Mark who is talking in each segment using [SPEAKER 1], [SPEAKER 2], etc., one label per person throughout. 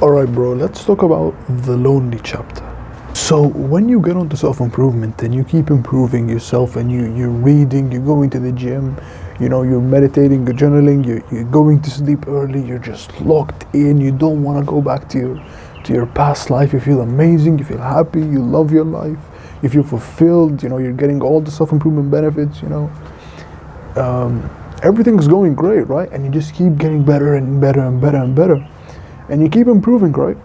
[SPEAKER 1] Alright, bro, let's talk about the lonely chapter. So, when you get onto self improvement and you keep improving yourself and you're reading, you're going to the gym, you're meditating, you're journaling, you're going to sleep early, you're just locked in, you don't want to go back to your past life, you feel amazing, you feel happy, you love your life, you feel fulfilled, you're getting all the self improvement benefits, everything's going great, right? And you just keep getting better and better and better and better. And you keep improving, right?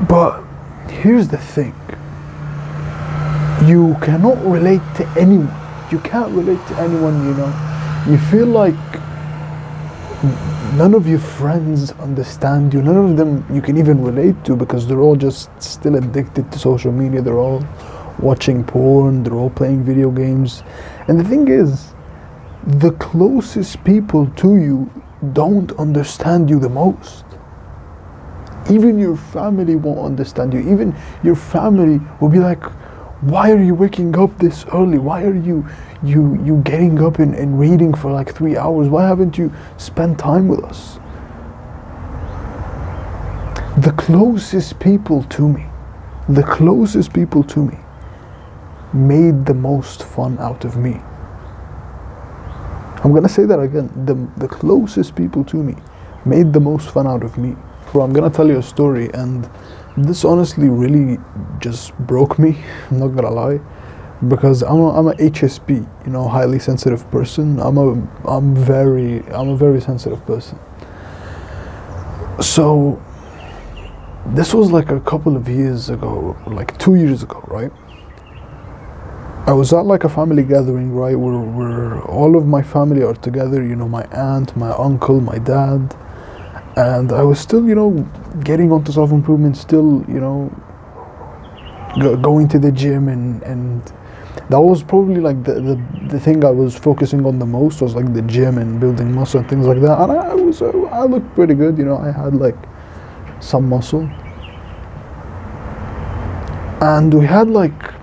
[SPEAKER 1] But here's the thing. You cannot relate to anyone. You can't relate to anyone, You feel like none of your friends understand you. None of them you can even relate to because they're all just still addicted to social media. They're all watching porn. They're all playing video games. And the thing is, the closest people to you don't understand you the most. Even your family won't understand you. Even your family will be like, why are you waking up this early? Why are you getting up and reading for like 3 hours? Why haven't you spent time with us? The closest people to me made the most fun out of me. I'm gonna say that again. The closest people to me made the most fun out of me. Bro, I'm gonna tell you a story, and this honestly really just broke me. I'm not gonna lie, because I'm a HSP, highly sensitive person. I'm a very sensitive person. So this was like a couple of years ago, like 2 years ago, right? I was at like a family gathering, right, where all of my family are together, my aunt, my uncle, my dad, and I was still, getting onto self-improvement, still, going to the gym, and that was probably like the thing I was focusing on the most was like the gym and building muscle and things like that, and I looked pretty good, I had like some muscle, and we had like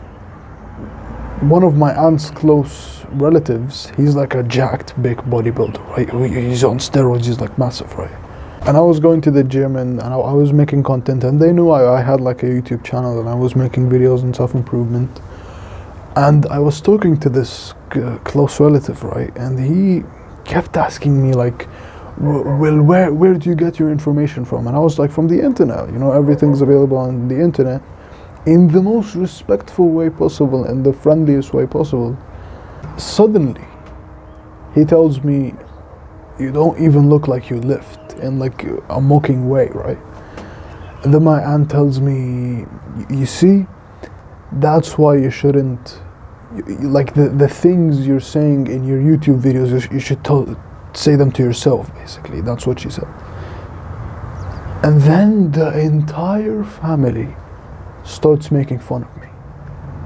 [SPEAKER 1] one of my aunt's close relatives, he's like a jacked big bodybuilder, right? He's on steroids, he's like massive, right? And I was going to the gym and I was making content, and they knew I had like a YouTube channel and I was making videos on self-improvement. And I was talking to this close relative, right? And he kept asking me like, well, where do you get your information from? And I was like, from the internet, everything's available on the internet. In the most respectful way possible and the friendliest way possible. Suddenly, he tells me, you don't even look like you lift, in like a mocking way, right? And then my aunt tells me, you see, that's why you shouldn't, like the things you're saying in your YouTube videos, you should say them to yourself, basically. That's what she said. And then the entire family starts making fun of me.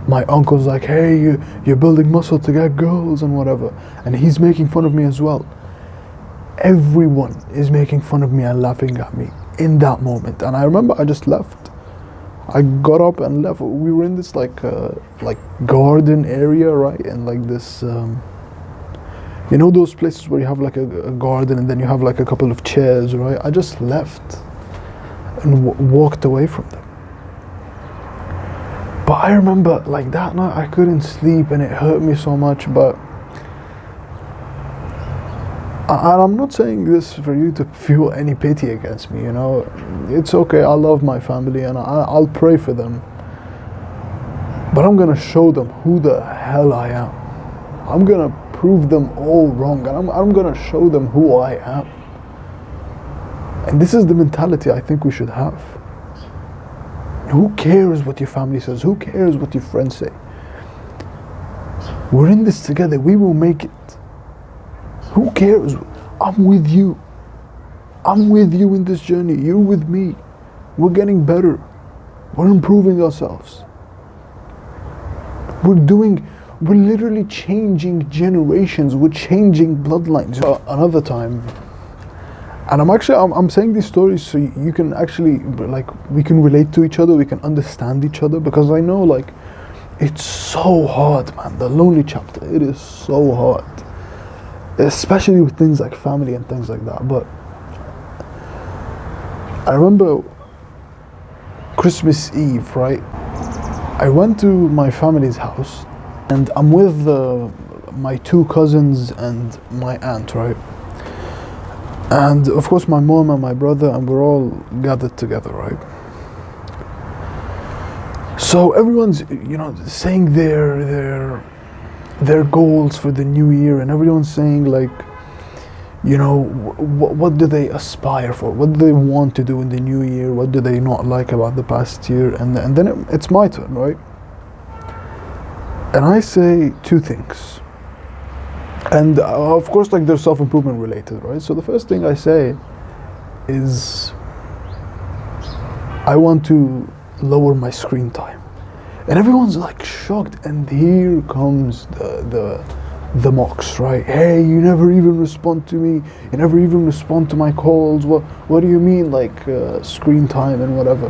[SPEAKER 1] My uncle's like, hey, you're building muscle to get girls and whatever, and he's making fun of me as well. Everyone is making fun of me and laughing at me in that moment. And I remember I just left. I got up and left. We were in this like garden area, right? And like this those places where you have like a garden and then you have like a couple of chairs, right? I just left and walked away from them. But I remember like that night I couldn't sleep and it hurt me so much. But I'm not saying this for you to feel any pity against me, It's okay, I love my family and I'll pray for them. But I'm gonna show them who the hell I am. I'm gonna prove them all wrong, and I'm gonna show them who I am. And this is the mentality I think we should have. Who cares what your family says? Who cares what your friends say? We're in this together. We will make it. Who cares? I'm with you. I'm with you in this journey. You're with me. We're getting better. We're improving ourselves. We're literally changing generations. We're changing bloodlines. Another time, and I'm saying these stories so you can actually, like, we can relate to each other, we can understand each other, because I know, like, it's so hard, man. The lonely chapter, it is so hard. Especially with things like family and things like that. But I remember Christmas Eve, right? I went to my family's house, and I'm with my two cousins and my aunt, right? And of course my mom and my brother, and we're all gathered together, right? So everyone's, saying their goals for the new year, and everyone's saying like, what do they aspire for? What do they want to do in the new year? What do they not like about the past year? And then it's my turn, right? And I say two things. And of course, like, they're self-improvement related, right? So the first thing I say is, I want to lower my screen time. And everyone's like shocked, and here comes the mocks, right? Hey, you never even respond to me, you never even respond to my calls. What do you mean, like, screen time and whatever?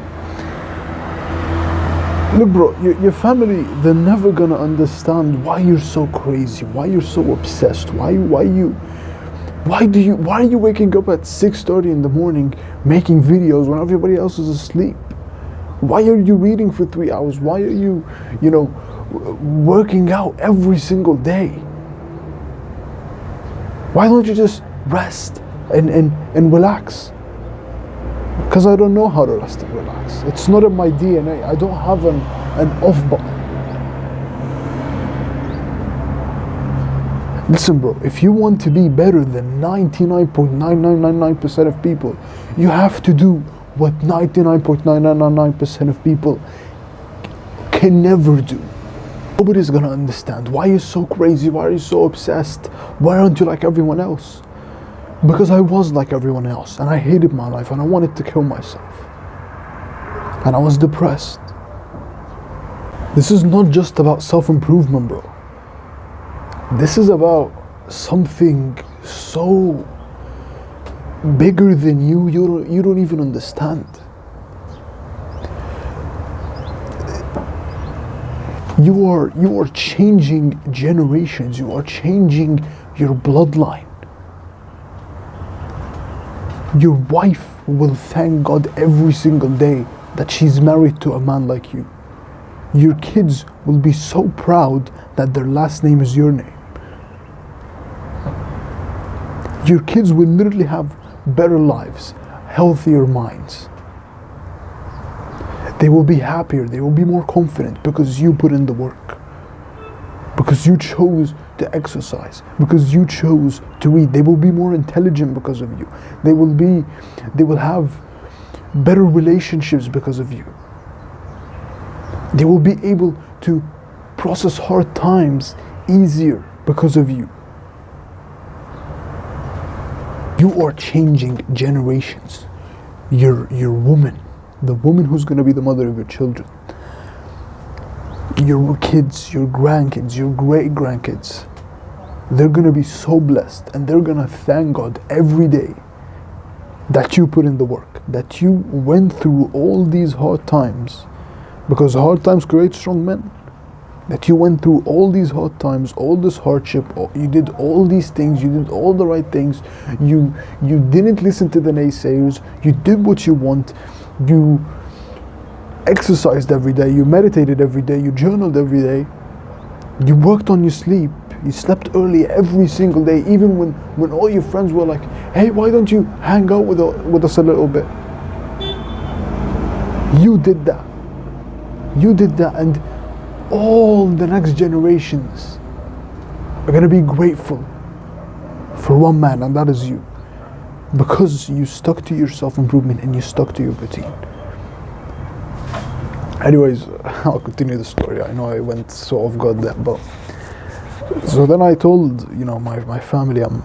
[SPEAKER 1] Look, bro, your family, they're never gonna understand why you're so crazy, why you're so obsessed, why are you waking up at 6:30 in the morning making videos when everybody else is asleep? Why are you reading for 3 hours? Why are you, working out every single day? Why don't you just rest and relax? Because I don't know how to rest and relax. It's not in my DNA. I don't have an off button. Listen, bro, if you want to be better than 99.9999% of people, you have to do what 99.9999% of people can never do. Nobody's gonna understand why you're so crazy, why are you so obsessed, why aren't you like everyone else? Because I was like everyone else, and I hated my life, and I wanted to kill myself. And I was depressed. This is not just about self-improvement, bro. This is about something so bigger than you. You don't even understand. You are changing generations. You are changing your bloodline. Your wife will thank God every single day that she's married to a man like you. Your kids will be so proud that their last name is your name. Your kids will literally have better lives, healthier minds. They will be happier, they will be more confident because you put in the work. Because you chose to exercise, because you chose to read. They will be more intelligent because of you. They will have better relationships because of you. They will be able to process hard times easier because of you. You are changing generations. Your woman, the woman who's going to be the mother of your children, your kids, your grandkids, your great-grandkids, they're going to be so blessed, and they're going to thank God every day that you put in the work, that you went through all these hard times, because hard times create strong men. That you went through all these hard times, all this hardship, you did all these things, you did all the right things, you didn't listen to the naysayers, you did what you want, you exercised every day, you meditated every day, you journaled every day, you worked on your sleep, you slept early every single day, even when all your friends were like, hey, why don't you hang out with us a little bit? You did that. You did that, and all the next generations are going to be grateful for one man, and that is you. Because you stuck to your self-improvement and you stuck to your routine. Anyways, I'll continue the story. I know I went so off guard there, but so then I told my family and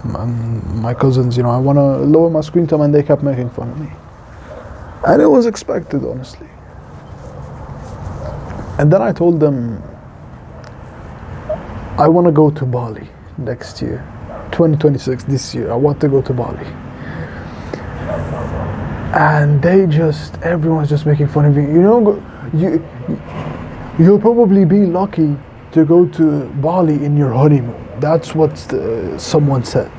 [SPEAKER 1] my cousins, I want to lower my screen time, and they kept making fun of me. And it was expected, honestly. And then I told them I want to go to Bali next year, 2026, this year. I want to go to Bali. And everyone's just making fun of me. You'll probably be lucky to go to Bali in your honeymoon. That's what someone said.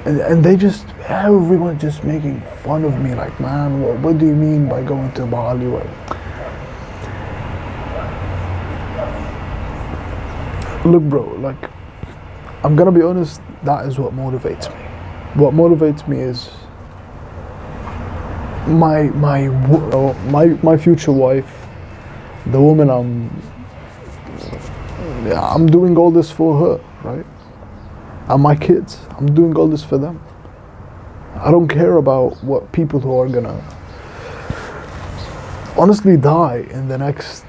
[SPEAKER 1] And they just, everyone just making fun of me, like, man, what do you mean by going to Bali? Look, bro, like, I'm gonna be honest, that is what motivates me. What motivates me is my future wife, the woman I'm doing all this for her, right? And my kids, I'm doing all this for them. I don't care about what people who are gonna honestly die in the next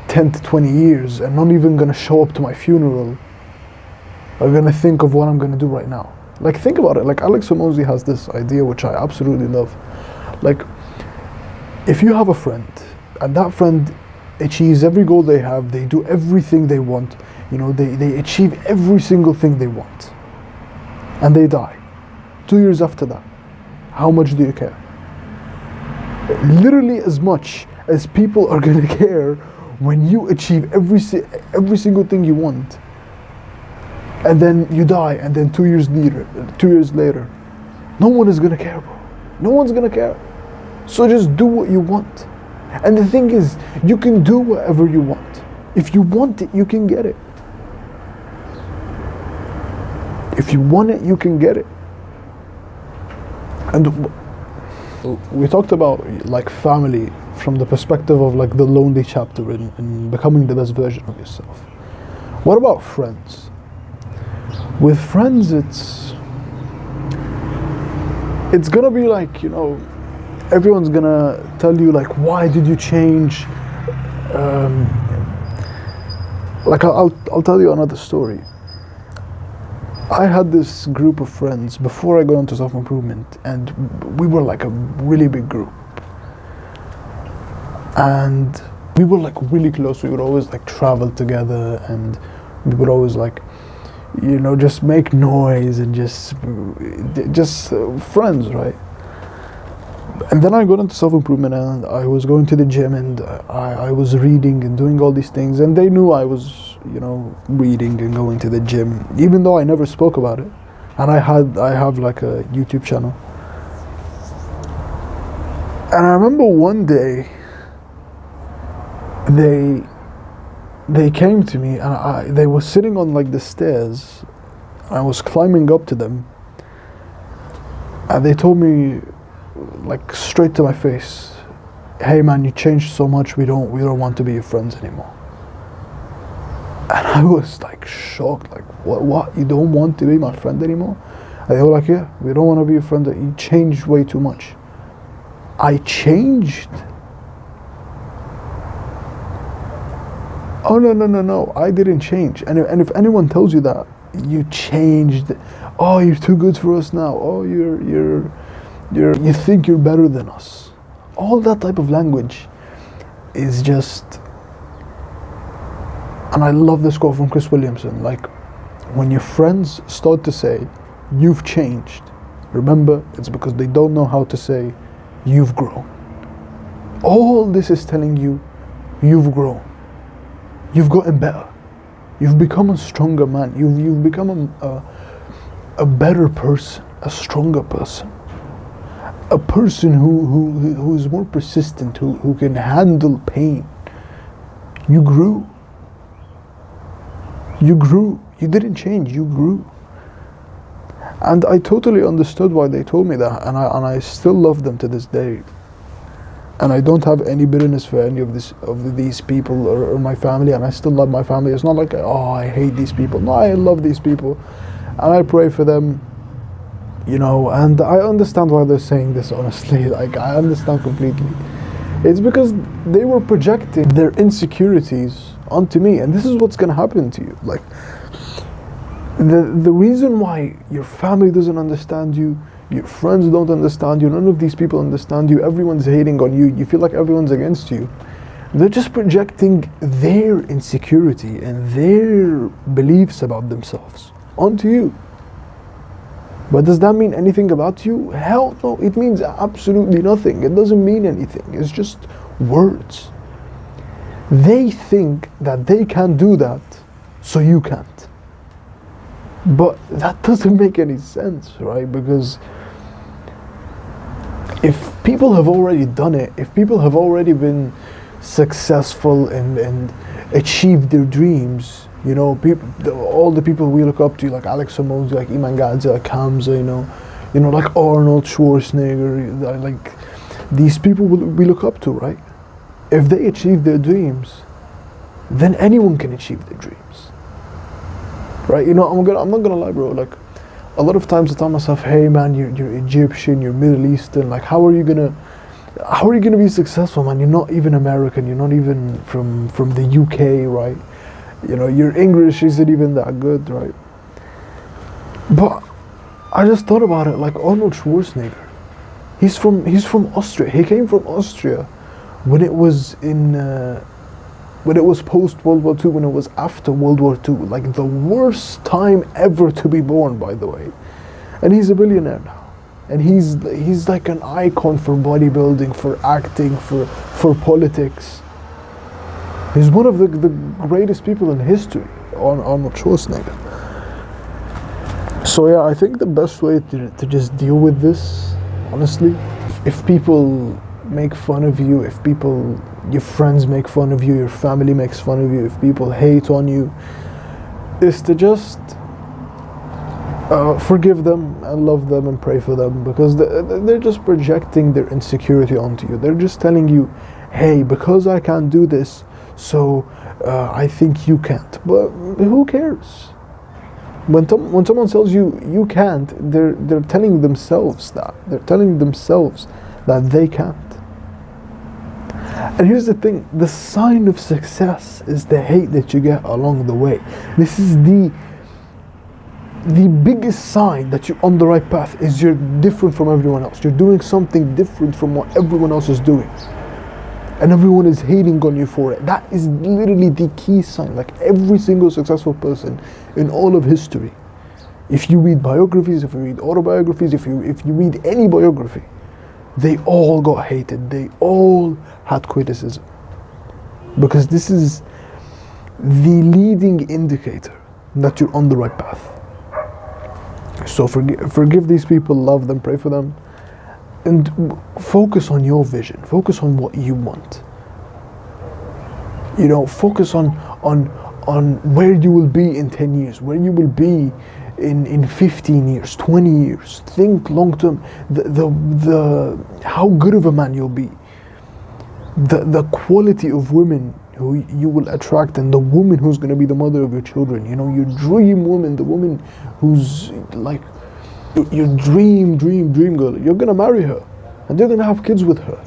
[SPEAKER 1] 10 to 20 years and not even gonna show up to my funeral are gonna think of what I'm gonna do right now. Like, think about it. Like, Alex Hormozi has this idea which I absolutely love. Like, if you have a friend and that friend achieves every goal they have, they do everything they want, you know, they achieve every single thing they want, and they die 2 years after that, how much do you care? Literally as much as people are gonna care when you achieve every single thing you want, and then you die, and then 2 years later, no one is gonna care, bro. No one's gonna care. So just do what you want. And the thing is, you can do whatever you want. If you want it, you can get it. If you want it, you can get it. And we talked about like family from the perspective of like the lonely chapter in becoming the best version of yourself. What about friends? With friends, it's gonna be like, you know, everyone's gonna tell you like, why did you change? Like I'll tell you another story. I had this group of friends before I got into self-improvement, and we were like a really big group. And we were like really close. We would always like travel together, and we would always like, you know, just make noise and just friends, right? And then I got into self-improvement, and I was going to the gym, and I was reading and doing all these things, and they knew I was, you know, reading and going to the gym, even though I never spoke about it. And I have like a YouTube channel. And I remember one day they came to me, and they were sitting on like the stairs. I was climbing up to them, and they told me, like straight to my face, "Hey man, you changed so much. We don't want to be your friends anymore." And I was like shocked, like what? You don't want to be my friend anymore? And they were like, "Yeah, we don't want to be your friend. You changed way too much." I changed? Oh no! I didn't change. And if anyone tells you that you changed, oh, you're too good for us now. Oh, you think you're better than us. All that type of language is just. And I love this quote from Chris Williamson. Like, when your friends start to say, "You've changed," remember, it's because they don't know how to say, "You've grown." All this is telling you, you've grown. You've gotten better. You've become a stronger man. You've become a better person, a stronger person, a person who is more persistent, who can handle pain. You grew. You grew. You didn't change. You grew. And I totally understood why they told me that, and I still love them to this day. And I don't have any bitterness for any of these people or my family, and I still love my family. It's not like, oh, I hate these people. No, I love these people, and I pray for them, you know. And I understand why they're saying this, honestly. Like, I understand completely. It's because they were projecting their insecurities onto me, and this is what's gonna happen to you. Like, the reason why your family doesn't understand you, your friends don't understand you, none of these people understand you, everyone's hating on you, you feel like everyone's against you. They're just projecting their insecurity and their beliefs about themselves onto you. But does that mean anything about you? Hell no, it means absolutely nothing. It doesn't mean anything. It's just words. They think that they can do that, so you can't. But that doesn't make any sense, right? Because if people have already done it, if people have already been successful and achieved their dreams, you know, people, all the people we look up to, like Alex Hormozi, like Iman Gadzhi, like Hamza, you know, like Arnold Schwarzenegger, like these people we look up to, right? If they achieve their dreams, then anyone can achieve their dreams, right? You know, I'm not gonna lie, bro. Like, a lot of times I tell myself, hey man, you're Egyptian, you're Middle Eastern. Like, how are you gonna be successful, man? You're not even American. You're not even from the UK, right? You know, your English isn't even that good, right? But I just thought about it, like Arnold Schwarzenegger. He's from Austria. He came from Austria when it was post World War II, when it was after World War II, like the worst time ever to be born, by the way. And he's a billionaire now. And he's like an icon for bodybuilding, for acting, for politics. He's one of the greatest people in history, Arnold Schwarzenegger. So yeah, I think the best way to just deal with this, honestly, if people make fun of you, if your friends make fun of you, your family makes fun of you, if people hate on you, is to just forgive them and love them and pray for them, because they're just projecting their insecurity onto you. They're just telling you, hey, because I can't do this, so I think you can't. But who cares? When someone tells you you can't, they're telling themselves that. They're telling themselves that they can't. And here's the thing, the sign of success is the hate that you get along the way. This is the biggest sign that you're on the right path, is you're different from everyone else. You're doing something different from what everyone else is doing. And everyone is hating on you for it. That is literally the key sign. Like, every single successful person in all of history, if you read biographies, if you read autobiographies, if you read any biography, they all got hated. They all had criticism. Because this is the leading indicator that you're on the right path. So forgive these people, love them, pray for them, and focus on your vision. Focus on what you want. You know, focus on where you will be in 10 years, where you will be in 15 years, 20 years. Think long term. The how good of a man you'll be. The quality of women who you will attract, and the woman who's going to be the mother of your children. You know, your dream woman, the woman who's like your dream girl. You're going to marry her, and you're going to have kids with her.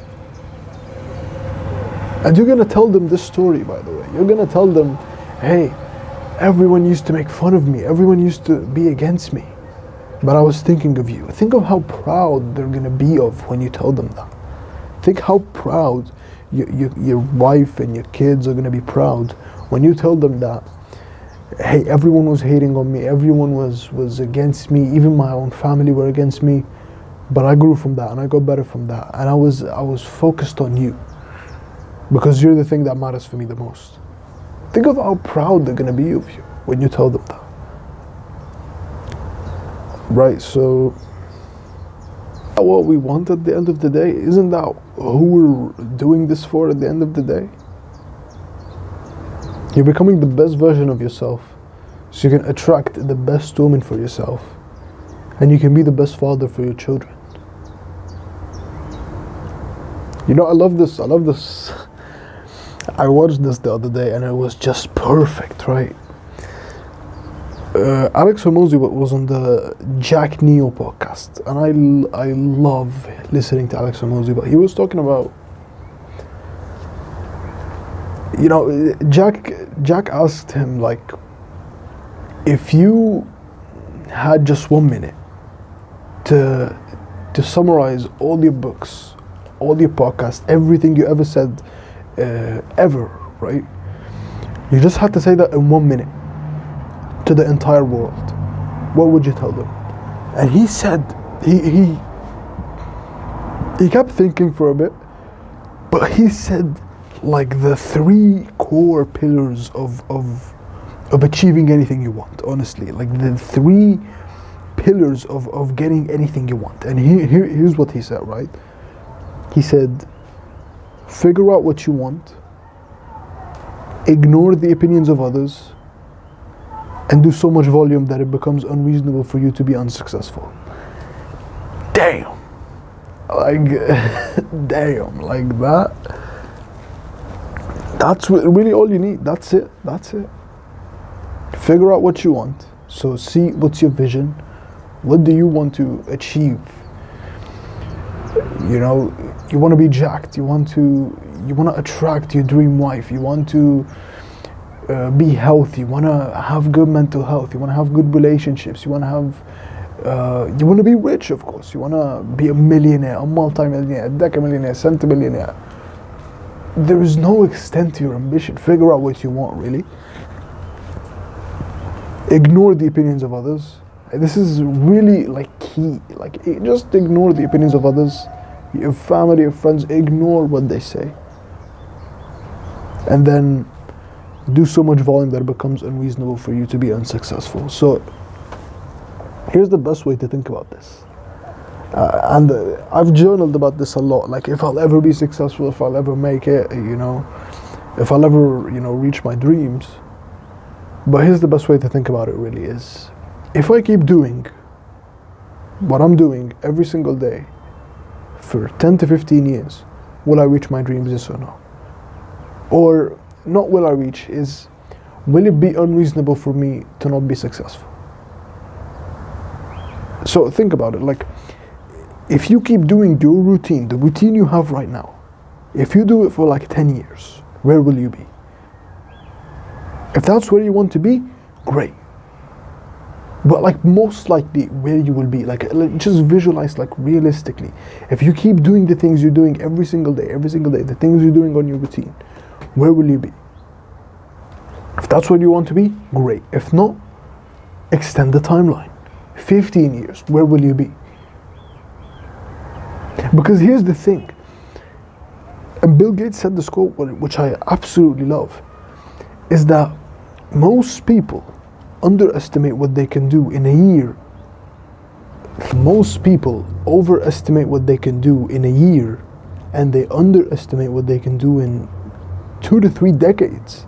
[SPEAKER 1] And you're going to tell them this story, by the way. You're going to tell them, hey, everyone used to make fun of me. Everyone used to be against me. But I was thinking of you. Think of how proud they're going to be of when you tell them that. Think how proud your wife and your kids are going to be proud when you tell them that, hey, everyone was hating on me. Everyone was against me. Even my own family were against me. But I grew from that, and I got better from that. And I was focused on you, because you're the thing that matters for me the most. Think of how proud they're going to be of you when you tell them that. Right, so what we want at the end of the day, isn't that who we're doing this for at the end of the day? You're becoming the best version of yourself, so you can attract the best woman for yourself, and you can be the best father for your children. You know, I love this. I watched this the other day, and it was just perfect, right? Alex Hormozi was on the Jack Neo podcast, and I love listening to Alex Hormozi, but he was talking about, you know, Jack asked him, like, if you had just 1 minute to summarize all your books, all your podcasts, everything you ever said, ever, right? You just had to say that in 1 minute to the entire world. What would you tell them? And he said, he kept thinking for a bit, but he said, like, the 3 core pillars of of achieving anything you want, honestly. Like the three pillars of getting anything you want. And here's what he said, right? He said, figure out what you want, ignore the opinions of others, and do so much volume that it becomes unreasonable for you to be unsuccessful. Damn. Like, damn, like that. That's really all you need. That's it. Figure out what you want. So see what's your vision. What do you want to achieve? You know, you want to be jacked. You want to attract your dream wife. You want to be healthy. You want to have good mental health. You want to have good relationships. You want to be rich, of course. You want to be a millionaire, a multi-millionaire, a decamillionaire, centimillionaire. There is no extent to your ambition. Figure out what you want, really. Ignore the opinions of others. This is really like key. Like, just ignore the opinions of others. Your family, your friends, ignore what they say. And then do so much volume that it becomes unreasonable for you to be unsuccessful. So here's the best way to think about this. And I've journaled about this a lot. Like, if I'll ever be successful, if I'll ever make it, you know, if I'll ever, you know, reach my dreams. But here's the best way to think about it really is, if I keep doing what I'm doing every single day for 10 to 15 years, will I reach my dreams, yes or no? Or not will I reach, is will it be unreasonable for me to not be successful? So think about it. Like, if you keep doing your routine, the routine you have right now, if you do it for like 10 years, where will you be? If that's where you want to be, great. But like, most likely where you will be, like just visualize, like, realistically, if you keep doing the things you're doing every single day, the things you're doing on your routine, where will you be? If that's where you want to be, great. If not, extend the timeline. 15 years, where will you be? Because here's the thing, and Bill Gates said this quote, which I absolutely love, is that most people underestimate what they can do in a year. Most people overestimate what they can do in a year, and they underestimate what they can do in 2 to 3 decades.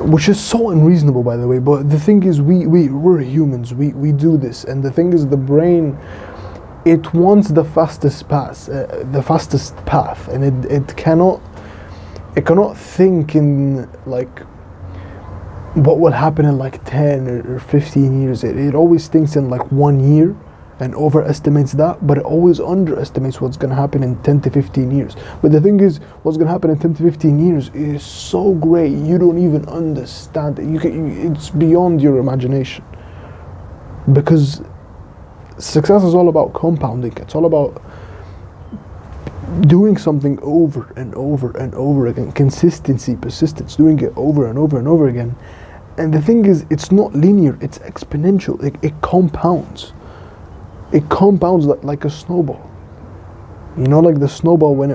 [SPEAKER 1] Which is so unreasonable, by the way. But the thing is, we're humans. We do this, and the thing is, the brain, it wants the fastest path, and it cannot think in like what will happen in like 10 or 15 years. It always thinks in like 1 year and overestimates that, but it always underestimates what's going to happen in 10 to 15 years. But the thing is, what's going to happen in 10 to 15 years is so great, you don't even understand it. It's beyond your imagination. Because success is all about compounding. It's all about doing something over and over and over again. Consistency, persistence, doing it over and over and over again. And the thing is, it's not linear, it's exponential. It compounds. It compounds like a snowball. You know, like the snowball when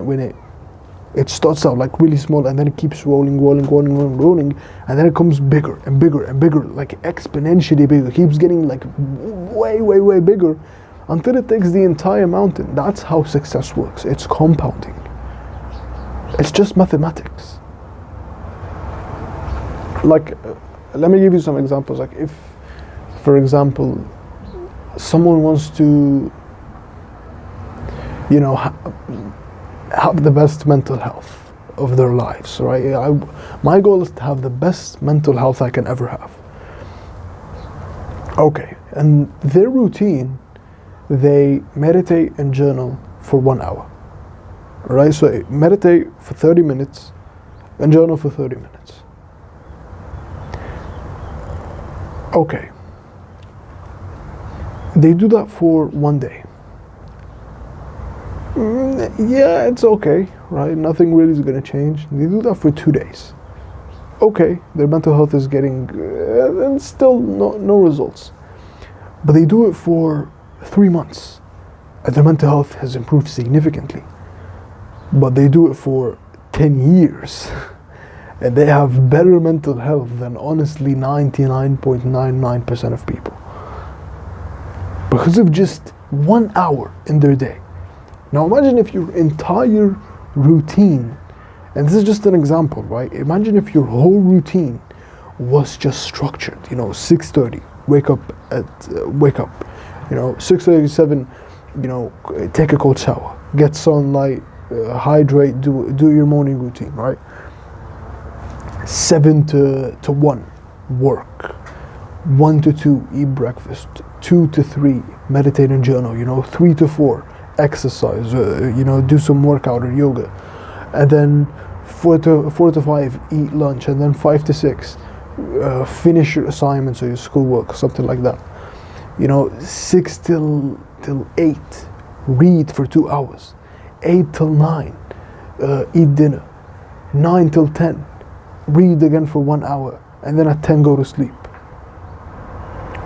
[SPEAKER 1] it starts out like really small, and then it keeps rolling, and then it comes bigger and bigger and bigger, like exponentially bigger. It keeps getting like way bigger until it takes the entire mountain. That's how success works. It's compounding. It's just mathematics. Like, let me give you some examples. Like, if, for example, someone wants to, you know, have the best mental health of their lives, right? My goal is to have the best mental health I can ever have. Okay, and their routine, they meditate and journal for 1 hour, right? So meditate for 30 minutes and journal for 30 minutes. Okay. They do that for 1 day. Yeah, it's okay, right? Nothing really is going to change. They do that for 2 days. Okay, their mental health is getting, and still no results. But they do it for 3 months, and their mental health has improved significantly. But they do it for 10 years, and they have better mental health than honestly 99.99% of people, because of just 1 hour in their day. Now imagine if your entire routine, and this is just an example, right? Imagine if your whole routine was just structured. 6:30, wake up, 6:37, take a cold shower, get sunlight, hydrate, do your morning routine, right? 7 to 1, work. 1 to 2, eat breakfast. 2 to 3, meditate and journal. 3 to 4, exercise, do some workout or yoga. And then 4 to 5, eat lunch. And then 5 to 6, finish your assignments or your schoolwork, something like that. 6 till 8, read for 2 hours. 8 till 9, eat dinner. 9 till 10, read again for 1 hour. And then at 10, go to sleep.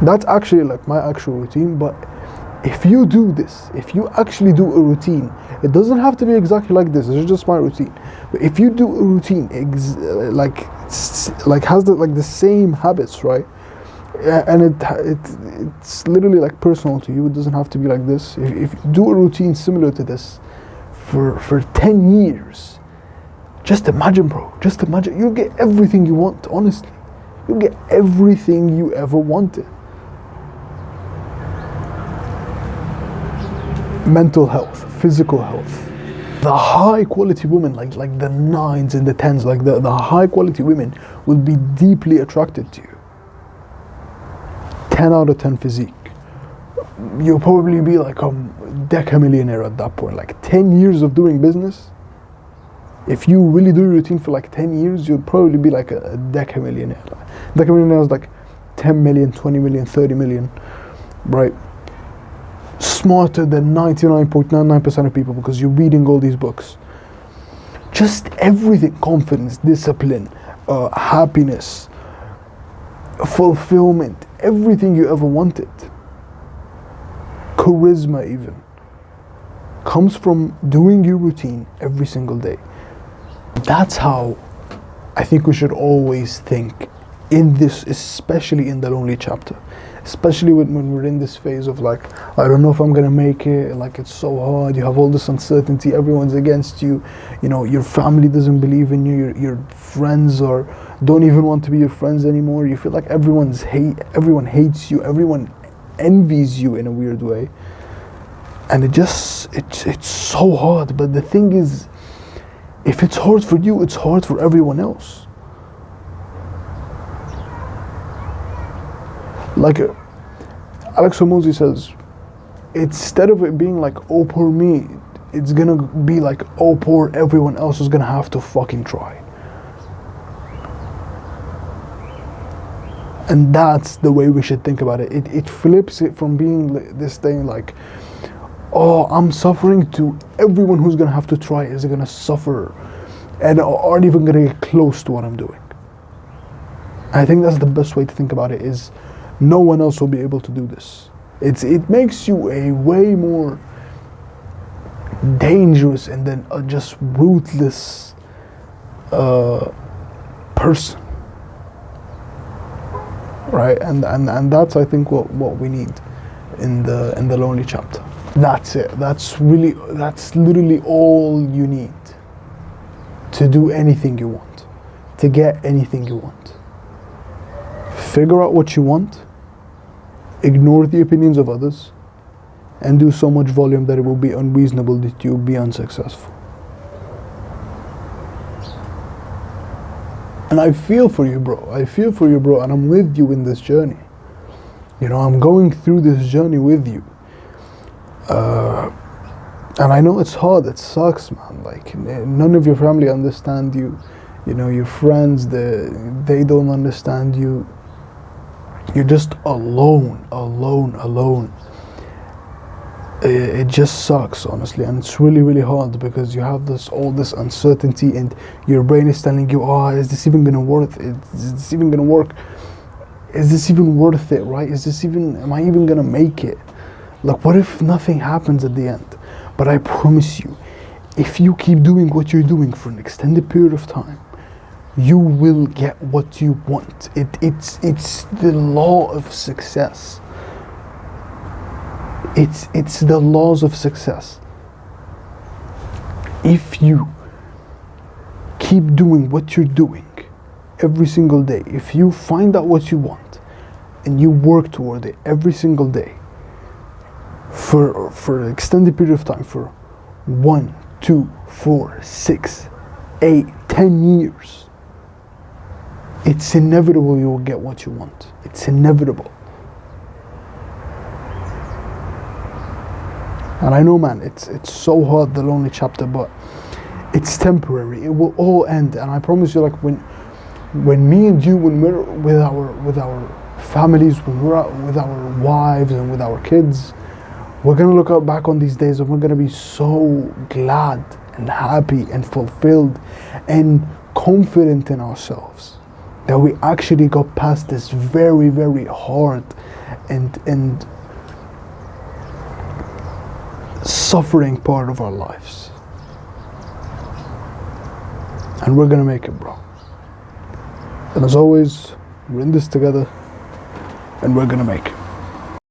[SPEAKER 1] That's actually like my actual routine. But if you do this, if you actually do a routine, it doesn't have to be exactly like this. It's just my routine. But if you do a routine like has the same habits, right? And it's literally like personal to you. It doesn't have to be like this. If you do a routine similar to this for 10 years, just imagine, bro. Just imagine. You'll get everything you want. Honestly, you'll get everything you ever wanted. Mental health, physical health. The high quality women, like the 9s and the 10s, like the high quality women will be deeply attracted to you. 10 out of 10 physique. You'll probably be like a decamillionaire at that point. Like 10 years of doing business. If you really do a routine for like 10 years, you'll probably be like a decamillionaire. Decamillionaire is like 10 million, 20 million, 30 million, right? Smarter than 99.99% of people because you're reading all these books. Just everything, confidence, discipline, happiness, fulfillment, everything you ever wanted. Charisma even comes from doing your routine every single day. That's how I think we should always think in this, especially in the lonely chapter. Especially when we're in this phase of like, I don't know if I'm gonna make it, like it's so hard, you have all this uncertainty, everyone's against you, your family doesn't believe in you, your friends don't even want to be your friends anymore, you feel like everyone hates you, everyone envies you in a weird way. And it's so hard, but the thing is, if it's hard for you, it's hard for everyone else. Like Alex Hormozi says, instead of it being like, oh poor me, it's gonna be like, oh poor everyone else is gonna have to fucking try. And that's the way we should think about it. It flips it from being this thing like, oh, I'm suffering, to everyone who's gonna have to try is gonna suffer and aren't even gonna get close to what I'm doing. I think that's the best way to think about it, is no one else will be able to do this. It makes you a way more dangerous and then just ruthless person, right? And that's, I think, what we need in the lonely chapter. That's it. That's literally all you need to do anything you want, to get anything you want. Figure out what you want, ignore the opinions of others, and do so much volume that it will be unreasonable that you'll be unsuccessful. And I feel for you, bro. And I'm with you in this journey. I'm going through this journey with you. And I know it's hard, it sucks, man. Like, none of your family understand you. Your friends, they don't understand you. You're just alone. It just sucks, honestly, and it's really, really hard because you have all this uncertainty, and your brain is telling you, oh, is this even gonna work? Is this even gonna work? Is this even worth it, right? Am I even gonna make it? Like, what if nothing happens at the end? But I promise you, if you keep doing what you're doing for an extended period of time, you will get what you want. It's the law of success. It's the laws of success. If you keep doing what you're doing every single day, if you find out what you want and you work toward it every single day for an extended period of time, for 1, 2, 4, 6, 8, 10 years, it's inevitable you will get what you want. It's inevitable. And I know, man, it's so hard, the lonely chapter, but it's temporary. It will all end. And I promise you, like when me and you, when we're with our families, when we're out with our wives and with our kids, we're gonna look back on these days and we're gonna be so glad and happy and fulfilled and confident in ourselves that we actually got past this very, very hard and suffering part of our lives. And we're gonna make it, bro. And as always, we're in this together and we're gonna make it.